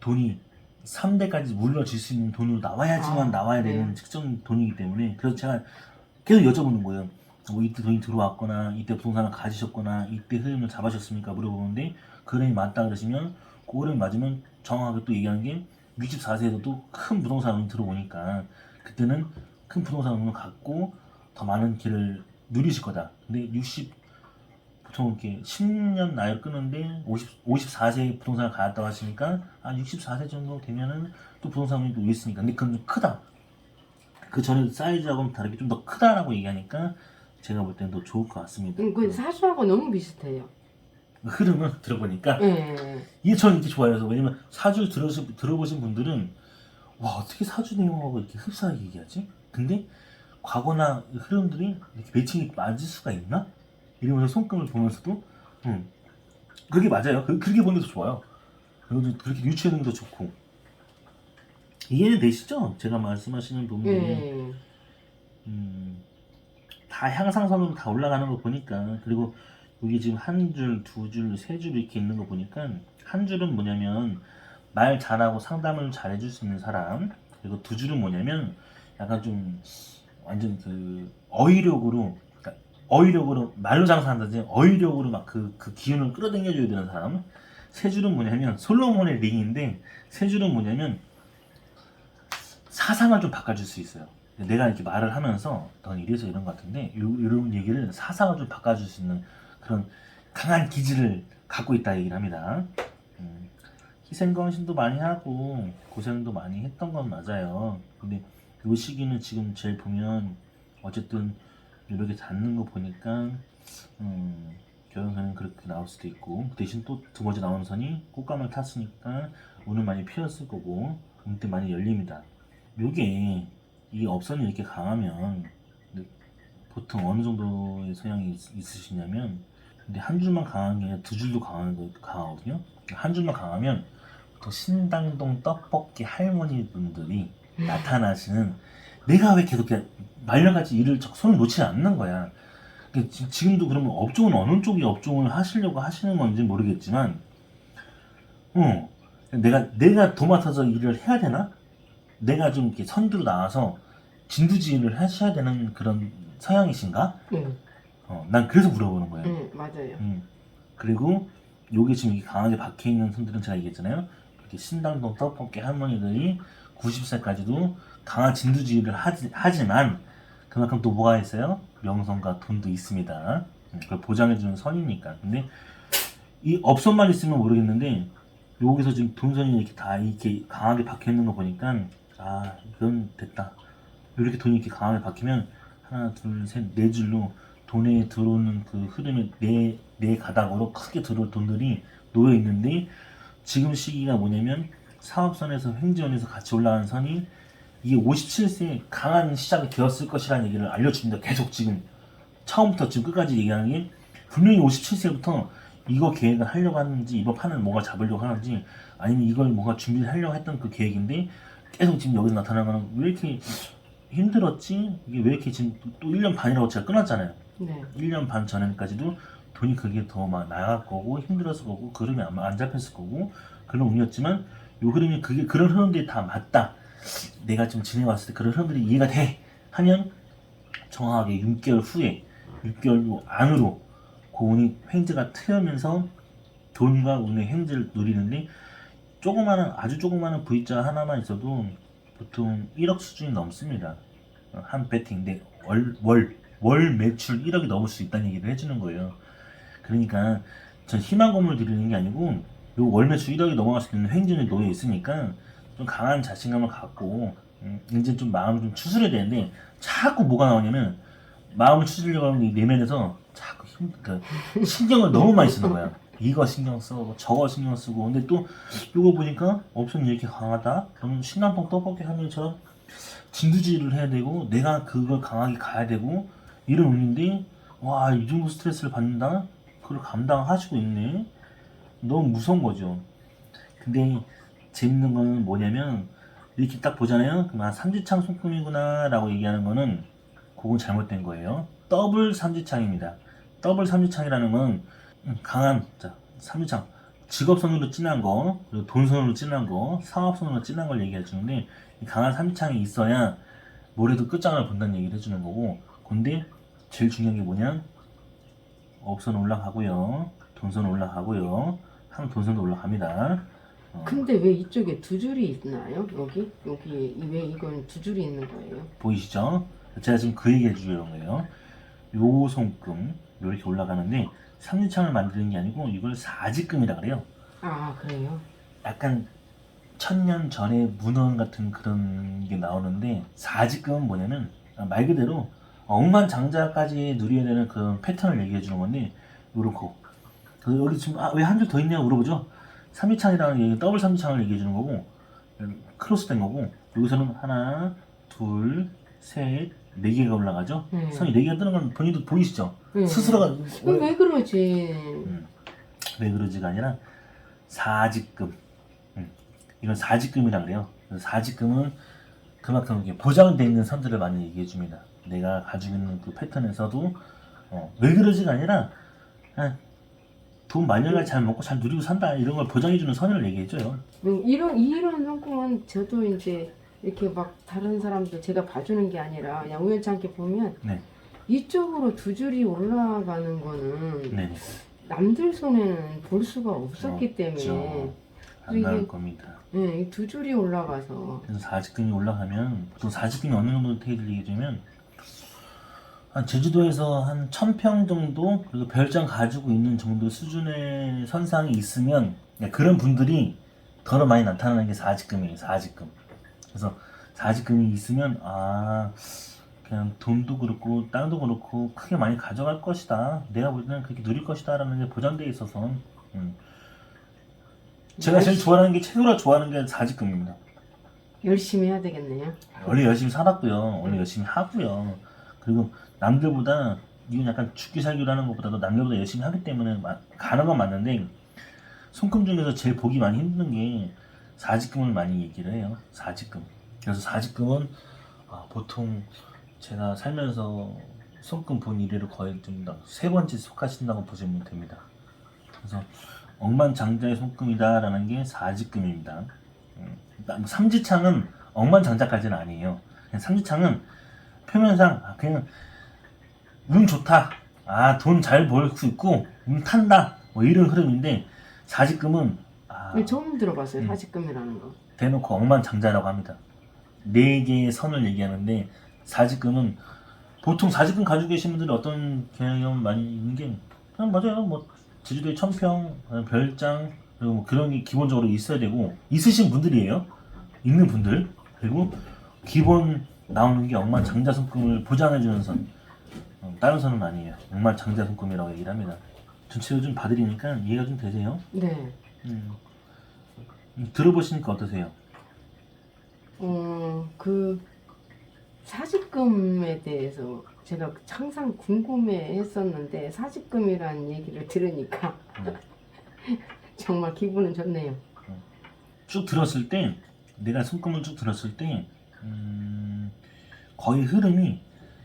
돈이 3대까지 물러질 수 있는 돈으로 나와야지만 나와야 되는 네. 특정 돈이기 때문에, 그래서 제가 계속 여쭤보는 거예요. 뭐 이때 돈이 들어왔거나 이때 부동산을 가지셨거나 이때 흐름을 잡으셨습니까 물어보는데, 그 흐름이 맞다 그러시면 그 흐름이 맞으면 정확하게 또 얘기하는 게 64세에도 큰 부동산 운이 들어오니까 그때는 큰 부동산 운을 갖고 더 많은 길을 누리실 거다. 근데 보통 이렇게 10년 나이를 끊는데 54세 부동산을 가졌다고 하시니까 64세 정도 되면은 또 부동산 운이 또 있으니까. 근데 그건 좀 크다. 그 전에 사이즈하고는 다르게 좀 더 크다라고 얘기하니까 제가 볼 때는 더 좋을 것 같습니다. 그 사주하고 너무 비슷해요. 흐름을 들어보니까 네. 이게 저는 이렇게 좋아요. 왜냐면 사주를 들어보신 분들은 와, 어떻게 사주 내용하고 이렇게 흡사하게 얘기하지? 근데 과거나 흐름들이 이렇게 매칭이 맞을 수가 있나? 이러면서 손금을 보면서도 그게 맞아요. 그렇게 보는 게 더 좋아요. 그리고 그렇게 유추하는 게 더 좋고. 이해는 되시죠? 제가 말씀하시는 부분이 네. 다 향상선으로 다 올라가는 거 보니까. 그리고 여기 지금 한 줄, 두 줄, 세 줄 이렇게 있는 거 보니까 한 줄은 뭐냐면 말 잘하고 상담을 잘해줄 수 있는 사람, 그리고 두 줄은 뭐냐면 약간 좀 완전 그 어휘력으로, 그러니까 어휘력으로 말로 장사한다든지 어휘력으로 막 그 기운을 끌어당겨줘야 되는 사람. 세 줄은 뭐냐면 솔로몬의 링인데, 세 줄은 뭐냐면 사상을 좀 바꿔줄 수 있어요. 내가 이렇게 말을 하면서 넌 이래서 이런 것 같은데 이런 얘기를 사상을 좀 바꿔줄 수 있는 그런 강한 기질을 갖고 있다 얘기를 합니다. 희생검신도 많이 하고 고생도 많이 했던 건 맞아요. 근데 이 시기는 지금 제일 보면 어쨌든 이렇게 닿는 거 보니까 결혼선은 그렇게 나올 수도 있고, 그 대신 또 두 번째 나오는 선이 꽃감을 탔으니까 운은 많이 피었을 거고 운때 많이 열립니다. 요게 이 업선이 이렇게 강하면 보통 어느 정도의 성향이 있으시냐면, 근데 한 줄만 강한 게 아니라 두 줄도 강하거든요. 한 줄만 강하면 또 신당동 떡볶이 할머니 분들이 나타나시는, 내가 왜 계속 이렇게 말년같이 일을 손을 놓지 않는 거야. 지금도 그러면 업종은 어느 쪽이 업종을 하시려고 하시는 건지 모르겠지만, 내가 도맡아서 일을 해야 되나? 내가 좀 이렇게 선두로 나와서 진두지휘를 하셔야 되는 그런 성향이신가? 난 그래서 물어보는 거예요. 맞아요. 그리고 여기 지금 이렇게 강하게 박혀있는 손들은 제가 얘기했잖아요. 이렇게 신당동 떡볶이 할머니들이 90세까지도 강한 진두지휘를 하지만 그만큼 또 뭐가 있어요? 명성과 돈도 있습니다. 그걸 보장해주는 선이니까. 근데 이 업선만 있으면 모르겠는데 여기서 지금 돈선이 이렇게 다 이렇게 강하게 박혀있는 거 보니까 이건 됐다. 이렇게 돈이 이렇게 강하게 박히면 하나, 둘, 셋, 네 줄로 돈에 들어오는 그 흐름이 네 가닥으로 크게 들어올 돈들이 놓여 있는데, 지금 시기가 뭐냐면 사업선에서 횡재원에서 같이 올라가는 선이 이게 57세에 강한 시작이 되었을 것이라는 얘기를 알려줍니다. 계속 지금 처음부터 지금 끝까지 얘기하는 게, 분명히 57세부터 이거 계획을 하려고 하는지, 이번 판을 뭔가 잡으려고 하는지, 아니면 이걸 뭔가 준비를 하려고 했던 그 계획인데 계속 지금 여기서 나타나는 거는 왜 이렇게 힘들었지? 이게 왜 이렇게 지금 또 1년 반이라고 제가 끊었잖아요. 네. 1년 반 전에까지도 돈이 그게 더 막 나갈 거고 힘들었을 거고 그 흐름이 아마 안 잡혔을 거고 그런 운이었지만, 요 흐름이 그런 흐름들이 다 맞다. 내가 좀 지내왔을 때 그런 흐름들이 이해가 돼 하면 정확하게 6개월 후에 6개월 안으로 그 운이 횡재가 트면서 돈과 운의 횡재를 누리는데, 아주 조그마한 V자 하나만 있어도 보통 1억 수준이 넘습니다. 한 배팅인데 월 매출 1억이 넘을 수 있다는 얘기를 해주는 거예요. 그러니까 전 희망 고문을 드리는 게 아니고, 요 월 매출 1억이 넘어갈 수 있는 횡재에 놓여 있으니까 좀 강한 자신감을 갖고 이제 좀 마음을 좀 추스려야 되는데, 자꾸 뭐가 나오냐면 마음을 추스리려고 하면 이 내면에서 자꾸 신경을 너무 많이 쓰는 거야. 이거 신경 쓰고 저거 신경 쓰고. 근데 또 이거 보니까 옵션이 이렇게 강하다? 그러면 신남동 떡볶이 하면처럼 진두지휘를 해야 되고 내가 그걸 강하게 가야 되고 이런 운인데, 와, 이 정도 스트레스를 받는다? 그걸 감당하시고 있네? 너무 무서운 거죠. 근데 재밌는 거는 뭐냐면, 이렇게 딱 보잖아요. 그럼 삼지창 손금이구나 라고 얘기하는 거는 그건 잘못된 거예요. 더블 삼지창입니다. 더블 삼지창이라는 건 강한 자 3류창 직업선으로 진한 거, 그리고 돈선으로 진한 거, 사업선으로 진한 걸 얘기해 주는데 이 강한 3류창이 있어야 뭐래도 끝장을 본다는 얘기를 해주는 거고, 근데 제일 중요한 게 뭐냐? 업선 올라가고요, 돈선 올라가고요, 한 돈선도 올라갑니다. 근데 왜 이쪽에 두 줄이 있나요? 여기 왜 이건 두 줄이 있는 거예요? 보이시죠? 제가 지금 그 얘기 해주려는 거예요. 요 손금 이렇게 올라가는데 3류창을 만드는 게 아니고 이걸 사직금이라 그래요. 아, 그래요? 약간 1000년 전에 문헌 같은 그런 게 나오는데, 사직금은 뭐냐면 말 그대로 억만장자까지 누려야 되는 그런 패턴을 얘기해 주는 건데, 요렇고 여기 지금 왜 한 줄 더 있냐고 물어보죠. 3류창이라는 얘기, 더블 3류창을 얘기해 주는 거고, 크로스 된 거고, 여기서는 하나 둘 셋 네 개가 올라가죠. 선이 네 개가 뜨는 건 본인도 보이시죠? 스스로가 왜 그러지? 왜 그러지가 아니라 사직금. 이건 사직금이라 그래요. 그래서 사직금은 그만큼 이렇게 보장되어 있는 선들을 많이 얘기해 줍니다. 내가 가지고 있는 그 패턴에서도 왜 그러지가 아니라 그냥 돈 마련을 잘 먹고 잘 누리고 산다, 이런 걸 보장해 주는 선을 얘기해 줘요. 이런 상품은 저도 이제 이렇게 막 다른 사람들 제가 봐주는 게 아니라 그냥 우연치 않게 보면 네. 이쪽으로 두 줄이 올라가는 거는 네. 남들 손에는 볼 수가 없었기 때문에 안 나올 이게- 겁니다. 네, 두 줄이 올라가서 그래서 사직금이 올라가면, 보통 사직금이 어느 정도 테이블 얘기해 주면 한 제주도에서 한 1000평 정도, 그리고 별장 가지고 있는 정도 수준의 선상이 있으면 그런 분들이 더 많이 나타나는 게 사직금이에요. 사직금. 그래서 사직금이 있으면 그냥 돈도 그렇고 땅도 그렇고 크게 많이 가져갈 것이다, 내가 볼 때는 그렇게 누릴 것이다 라는 게 보장되어 있어서 제가 제일 좋아하는 게, 최소라 좋아하는 게 사직금입니다. 열심히 해야 되겠네요. 원래 열심히 살았고요. 원래 열심히 하고요. 그리고 남들보다, 이건 약간 죽기 살기로 하는 것보다도 남들보다 열심히 하기 때문에 가는 건 맞는데, 손금 중에서 제일 보기 많이 힘든 게 사직금을 많이 얘기를 해요. 사직금. 그래서 사직금은 보통 제가 살면서 손금 본 이래로 거의 좀 세 번째 속하신다고 보시면 됩니다. 그래서 억만장자의 손금이다라는 게 사직금입니다. 삼지창은 억만장자까지는 아니에요. 그냥 삼지창은 표면상 그냥 운 좋다, 돈 잘 벌 수 있고 운 탄다, 뭐 이런 흐름인데, 사직금은 처음 들어봤어요. 사직금이라는 거. 대놓고 억만장자라고 합니다. 네 개의 선을 얘기하는데, 사직금은 보통 사직금 가지고 계신 분들이 어떤 경험 많이 있는 게, 그냥 맞아요. 뭐 제주도에 1000평 별장, 그리고 뭐 그런 게 기본적으로 있어야 되고, 있으신 분들이에요. 있는 분들. 그리고 기본 나오는 게 억만장자 손금을 보장해주는 선. 다른 선은 아니에요. 억만장자 손금이라고 얘기를 합니다. 전체로 좀 봐드리니까 이해가 좀 되세요? 네. 들어보시니까 어떠세요? 그 사직금에 대해서 제가 항상 궁금해 했었는데, 사직금이라는 얘기를 들으니까 정말 기분은 좋네요. 쭉 들었을 때, 내가 손금을 쭉 들었을 때 거의 흐름이,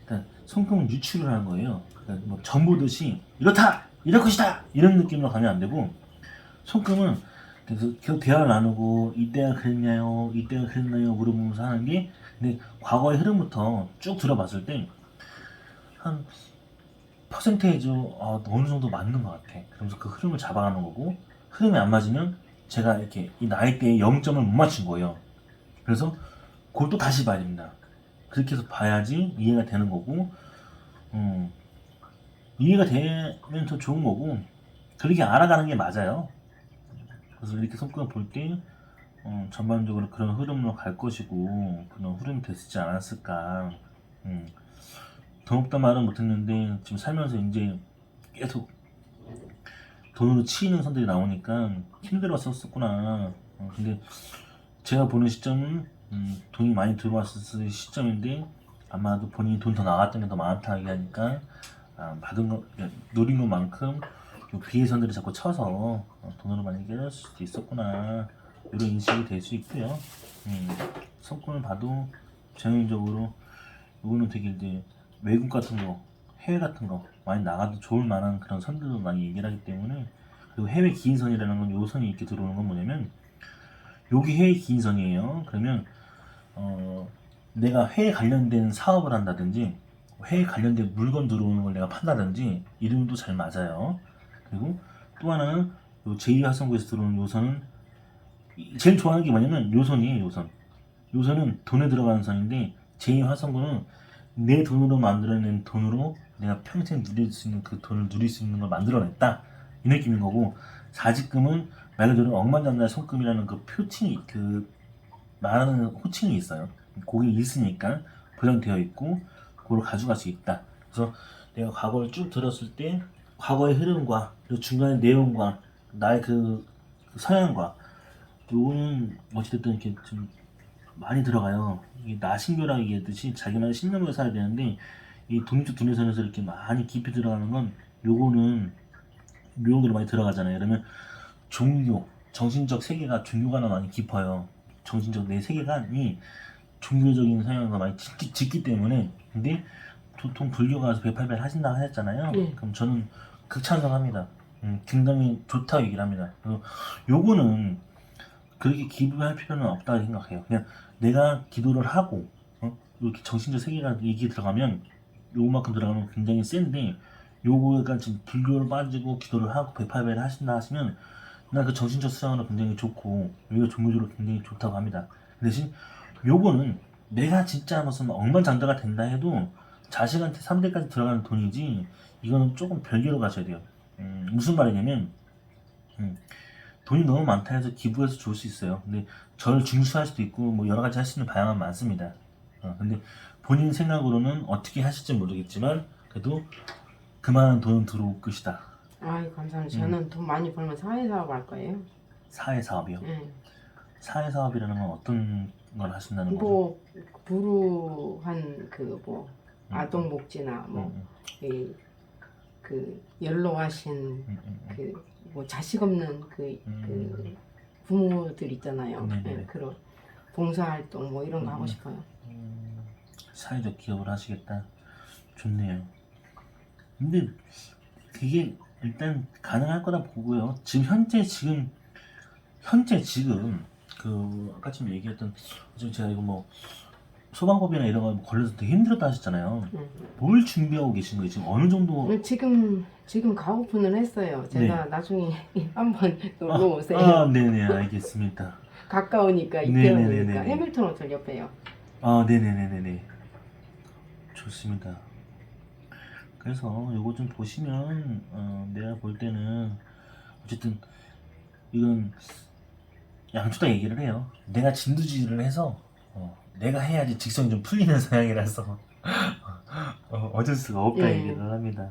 그러니까 손금은 유추를 하는 거예요. 그러니까 뭐 전보듯이 이렇다, 이럴 것이다, 이런 느낌으로 가면 안 되고, 손금은 계속 대화를 나누고 이때가 그랬나요, 이때가 그랬나요 물어보면서 하는 게, 근데 과거의 흐름부터 쭉 들어봤을 때 한 퍼센테이지 어느 정도 맞는 것 같아. 그러면서 그 흐름을 잡아가는 거고, 흐름이 안 맞으면 제가 이렇게 이 나이대에 0점을 못 맞춘 거예요. 그래서 그걸 또 다시 봐야 됩니다. 그렇게 해서 봐야지 이해가 되는 거고, 이해가 되면 더 좋은 거고, 그렇게 알아가는 게 맞아요. 그래서 이렇게 손금을 볼 때 전반적으로 그런 흐름으로 갈 것이고, 그런 흐름이 됐지 않았을까. 돈 없다 말은 못했는데 지금 살면서 이제 계속 돈으로 치이는 선들이 나오니까 힘들었었구나. 근데 제가 보는 시점은 돈이 많이 들어왔을 시점인데, 아마도 본인이 돈 더 나갔던 게 더 많다 얘기하니까 받은 거, 노린 것만큼 비의 선들이 자꾸 쳐서 돈으로 많이 깨졌을 수도 있었구나, 이런 인식이 될 수 있고요. 손금을 봐도 전형적으로 이거는 되게 이제 외국 같은 거, 해외 같은 거 많이 나가도 좋을 만한 그런 선들도 많이 얘기를 하기 때문에, 그리고 해외 기인선이라는 건 요 선이 이렇게 들어오는 건 뭐냐면 여기 해외 기인선이에요. 그러면 내가 해외 관련된 사업을 한다든지 해외 관련된 물건 들어오는 걸 내가 판다든지 이름도 잘 맞아요. 그리고 또 하나는 요 제2화성구에서 들어오는 요선은 제일 좋아하는 게 뭐냐면 요선이에요. 요선. 요선은 돈에 들어가는 선인데 제2화성구는 내 돈으로 만들어낸 돈으로 내가 평생 누릴 수 있는 그 돈을 누릴 수 있는 걸 만들어냈다 이 느낌인 거고, 사직금은 말 그대로 억만장자의 손금이라는 그 표칭이, 그 말하는 호칭이 있어요. 거기 있으니까 보장되어 있고 그걸 가져갈 수 있다. 그래서 내가 과거를 쭉 들었을 때 과거의 흐름과 그리고 중간의 내용과 나의 그 서양과 요거는 어찌됐든 이렇게 좀 많이 들어가요. 이게 나신교라고 얘기했듯이 자기만의 신념을 살아야 되는데 이 독립적 두뇌선에서 이렇게 많이 깊이 들어가는 건 요거는 묘용으로 많이 들어가잖아요. 그러면 종교, 정신적 세계가 종교가 많이 깊어요. 정신적 내 세계관이 종교적인 성향을 많이 짙기 때문에. 근데 보통 불교가 가서 108배를 하신다고 하셨잖아요. 네. 그럼 저는 극찬성합니다. 굉장히 좋다고 얘기를 합니다. 그래서 요거는 그렇게 기부할 필요는 없다고 생각해요. 그냥 내가 기도를 하고 이렇게 정신적 세계가 얘기 들어가면 요만큼 들어가면 굉장히 센데, 요거가 지금 불교를 빠지고 기도를 하고 108배를 하신다 하시면 나 그 정신적 수양으로 굉장히 좋고 여기가 종교적으로 굉장히 좋다고 합니다. 그 대신 요거는 내가 진짜 무슨 억만장자가 된다 해도 자식한테 3대까지 들어가는 돈이지, 이거는 조금 별개로 가셔야 돼요. 무슨 말이냐면 돈이 너무 많다 해서 기부해서 줄 수 있어요. 근데 저를 중수할 수도 있고 뭐 여러 가지 할 수 있는 방향은 많습니다. 근데 본인 생각으로는 어떻게 하실지 모르겠지만 그래도 그만한 돈은 들어올 것이다. 아이 감사합니다. 저는 돈 많이 벌면 사회사업 할 거예요. 사회사업이요. 네. 사회사업이라는 건 어떤 걸 하신다는 거죠? 뭐 불우한 그 뭐 아동 복지나 뭐 그 연로하신 그 뭐 자식 없는 그 부모들 있잖아요. 네네. 네, 그런 봉사활동 뭐 이런 거 하고 싶어요. 사회적 기업을 하시겠다. 좋네요. 근데 그게 일단 가능할 거라 보고요. 지금 현재 지금 그 아까 좀 얘기했던, 지금 제가 이거 뭐 소방법이나 이런 거 걸려서 되게 힘들었다 하셨잖아요. 뭘 준비하고 계신 거예요? 지금 어느 정도? 지금 가오픈을 했어요. 제가 나중에 한번 놀러 오세요. 아, 네네, 알겠습니다. 가까우니까 네네네네. 이태원이니까 해밀턴 호텔 옆에요. 아, 네네네네네. 좋습니다. 그래서 요거 좀 보시면 내가 볼 때는 어쨌든 이건 양쪽 다 얘기를 해요. 내가 진두지휘를 해서 내가 해야지 직성이 좀 풀리는 성향이라서 어쩔 수가 없다 얘기를 합니다.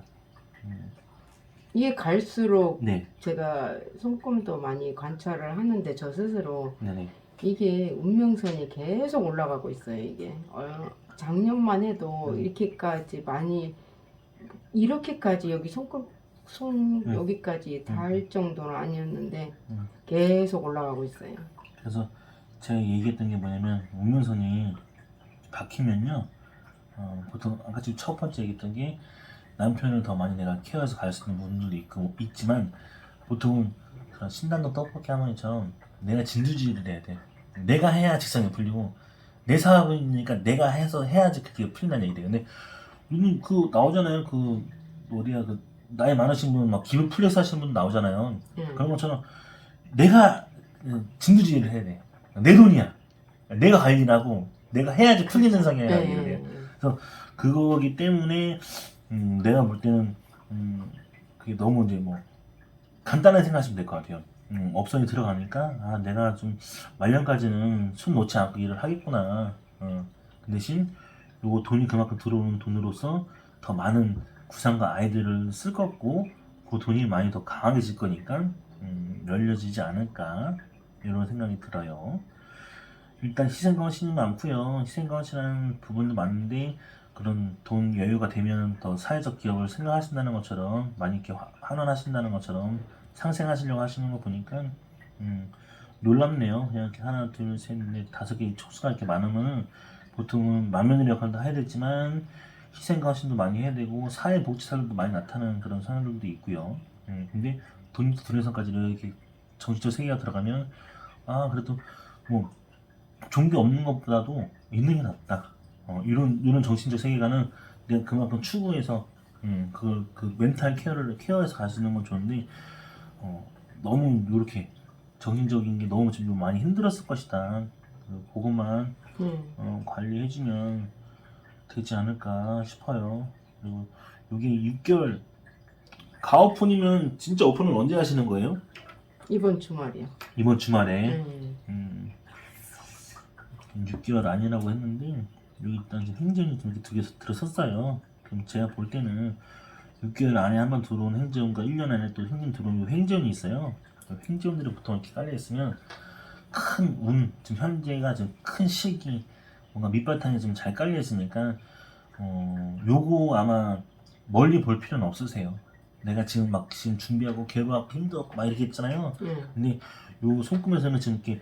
이게 갈수록 네, 제가 손금도 많이 관찰을 하는데 저 스스로 네네. 이게 운명선이 계속 올라가고 있어요. 이게 작년만 해도 이렇게까지 많이 이렇게까지 여기 손 여기까지 닿을 정도는 아니었는데 계속 올라가고 있어요. 그래서 제가 얘기했던 게 뭐냐면 운명선이 박히면요, 보통 아까 지금 첫 번째 얘기했던 게 남편을 더 많이 내가 케어해서 갈 수 있는 부분들도 있지만 보통은 그런 신당도 떡볶이 할머니처럼 내가 진두지휘를 해야 돼. 내가 해야 직성이 풀리고, 내 사업이니까 내가 해서 해야지 그게 풀린다는 얘기돼요. 근데 요즘 그 나오잖아요. 그 어디야, 그 나이 많으신 분 막 기분 풀려서 하시는 분 나오잖아요. 그런 것처럼 내가 진두지휘를 해야 돼. 내 돈이야. 내가 관리를 하고 내가 해야지 풀리는 성향이라고 얘기를 해요. 그래서 그거기 때문에 내가 볼 때는 그게 너무 이제 뭐 간단하게 생각하시면 될 것 같아요. 업선이 들어가니까 내가 좀 말년까지는 손 놓지 않고 일을 하겠구나. 그 대신 요거 돈이 그만큼 들어오는 돈으로서 더 많은 구상과 아이들을 쓸 거고 그 돈이 많이 더 강하게질 거니까 열려지지 않을까 이런 생각이 들어요. 일단 희생광신이 많고요. 희생광신하는 부분도 많은데 그런 돈 여유가 되면 더 사회적 기업을 생각하신다는 것처럼 많이 이렇게 환원하신다는 것처럼 상생하시려고 하시는 거 보니까 놀랍네요. 그냥 이렇게 하나, 둘, 셋, 넷, 다섯 개 촉수가 이렇게 많으면 보통은 만면의 역할도 해야 되지만 희생가심도 많이 해야 되고 사회복지사들도 많이 나타나는 그런 사람들도 있고요. 근데 돈에서까지 이렇게 정신적 세계가 들어가면 그래도 뭐 좋은 게 없는 것보다도 있는 게 낫다. 이런 정신적 세계관은 내가 그만큼 추구해서 그 멘탈 케어해서 가시는 건 좋은데 너무 이렇게 정신적인 게 너무 좀 많이 힘들었을 것이다. 그것만 관리해주면 되지 않을까 싶어요. 그리고 이게 6개월 가오픈이면 진짜 오픈은 언제 하시는 거예요? 이번 주말이요. 이번 주말에 6개월 아니라고 했는데 여기 일단 지금 행정이 좀 이렇게 들어섰어요. 그럼 제가 볼 때는 6개월 안에 한번 들어온 행정과 1년 안에 또 행정 들어오는 행정이 있어요. 행정들이 보통 이렇게 깔려있으면 큰 운, 지금 현재가 좀 큰 시기, 뭔가 밑바탕이 좀 잘 깔려있으니까 요거 아마 멀리 볼 필요는 없으세요. 내가 지금 준비하고 개발하고 힘들었고 막 이렇게 했잖아요. 근데 요 손금에서는 지금 이렇게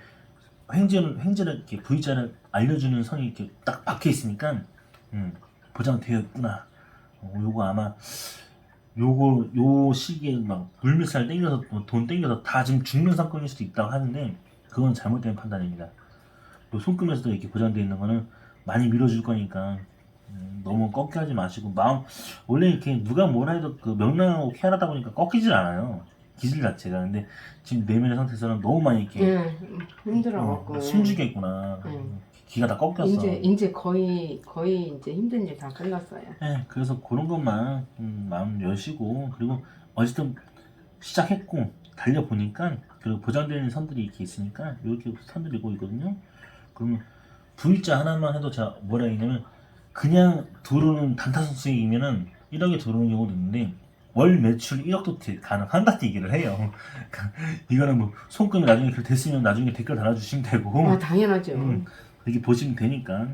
행제를 이렇게 V자를 알려주는 선이 이렇게 딱 박혀 있으니까 보장되어 있구나. 요거 아마 요 시기에 막 물밀살 땡겨서 돈 땡겨서 다 지금 죽는 사건일 수도 있다고 하는데 그건 잘못된 판단입니다. 요 손금에서도 이렇게 보장되어 있는 거는 많이 밀어줄 거니까 너무 꺾게 하지 마시고 원래 이렇게 누가 뭐라 해도 그 명랑하고 쾌활하다 보니까 꺾이질 않아요. 기질 자체가. 근데 지금 내면의 상태에서는 너무 많이 이렇게 힘들어갖고 숨죽였구나. 기가 다 꺾였어. 이제 거의 이제 힘든 일 다 끝났어요. 네, 그래서 그런 것만 마음 여시고 그리고 어쨌든 시작했고 달려보니까 그리고 보장되는 선들이 이렇게 있으니까 이렇게 선들이 있고 있거든요. 그러면 V자 하나만 해도 제가 뭐라 했냐면 그냥 들어오는 단타성 수익이면은 1억에 들어오는 경우도 있는데 월 매출 1억도 가능한다 얘기를 해요. 이거는 뭐 손금이 나중에 됐으면 나중에 댓글 달아주시면 되고 당연하죠. 이렇게 보시면 되니까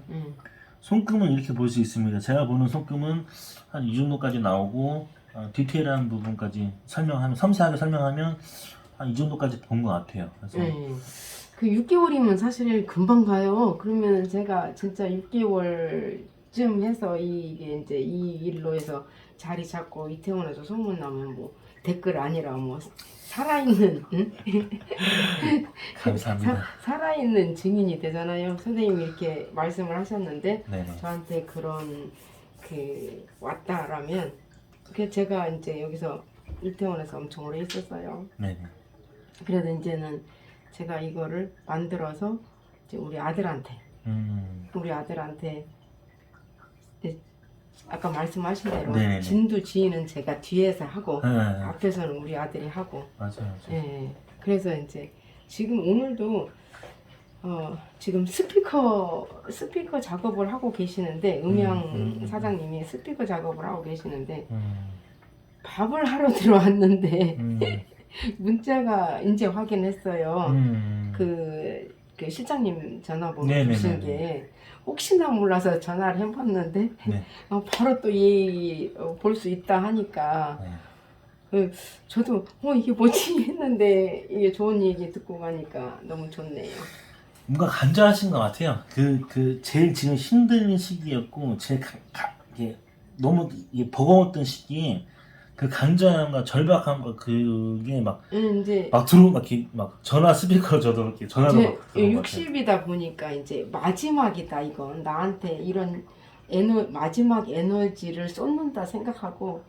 손금은 이렇게 볼 수 있습니다. 제가 보는 손금은 한 이 정도까지 나오고 디테일한 부분까지 섬세하게 설명하면 한 이 정도까지 본 것 같아요. 그래서 그 6개월이면 사실 금방 가요. 그러면 제가 진짜 6개월쯤 해서 이게 이제 이 일로 해서 자리 잡고 이태원에서 소문 나면 뭐 댓글 아니라 뭐 살아있는 감사합니다. 살아있는 증인이 되잖아요. 선생님이 이렇게 말씀을 하셨는데 네네. 저한테 그런 왔다라면 제가 이제 여기서 이태원에서 엄청 오래 있었어요. 네네. 그래도 이제는 제가 이거를 만들어서 이제 우리 아들한테 아까 말씀하신 대로 네네네. 진두 지휘는 제가 뒤에서 하고 네. 앞에서는 우리 아들이 하고 맞아요. 예. 그래서 이제 지금 오늘도 지금 스피커 작업을 하고 계시는데 음향 사장님이 스피커 작업을 하고 계시는데 밥을 하러 들어왔는데 문자가 이제 확인했어요. 그 실장님 전화번호 네네네네. 주신 게 혹시나 몰라서 전화를 해봤는데 네. 바로 또 볼 수 있다 하니까 네. 저도 이게 뭐지 했는데 이게 좋은 얘기 듣고 가니까 너무 좋네요. 뭔가 간절하신 것 같아요. 제일 지금 힘든 시기였고 제일 이게 너무 이게 버거웠던 시기에 그 간절함과 절박함과 그게 이제 막 전화 스피커 저도 이렇게 전화로 막 그런 것 같아요. 60이다 보니까 이제 마지막이다 이건 나한테 이런 마지막 에너지를 쏟는다 생각하고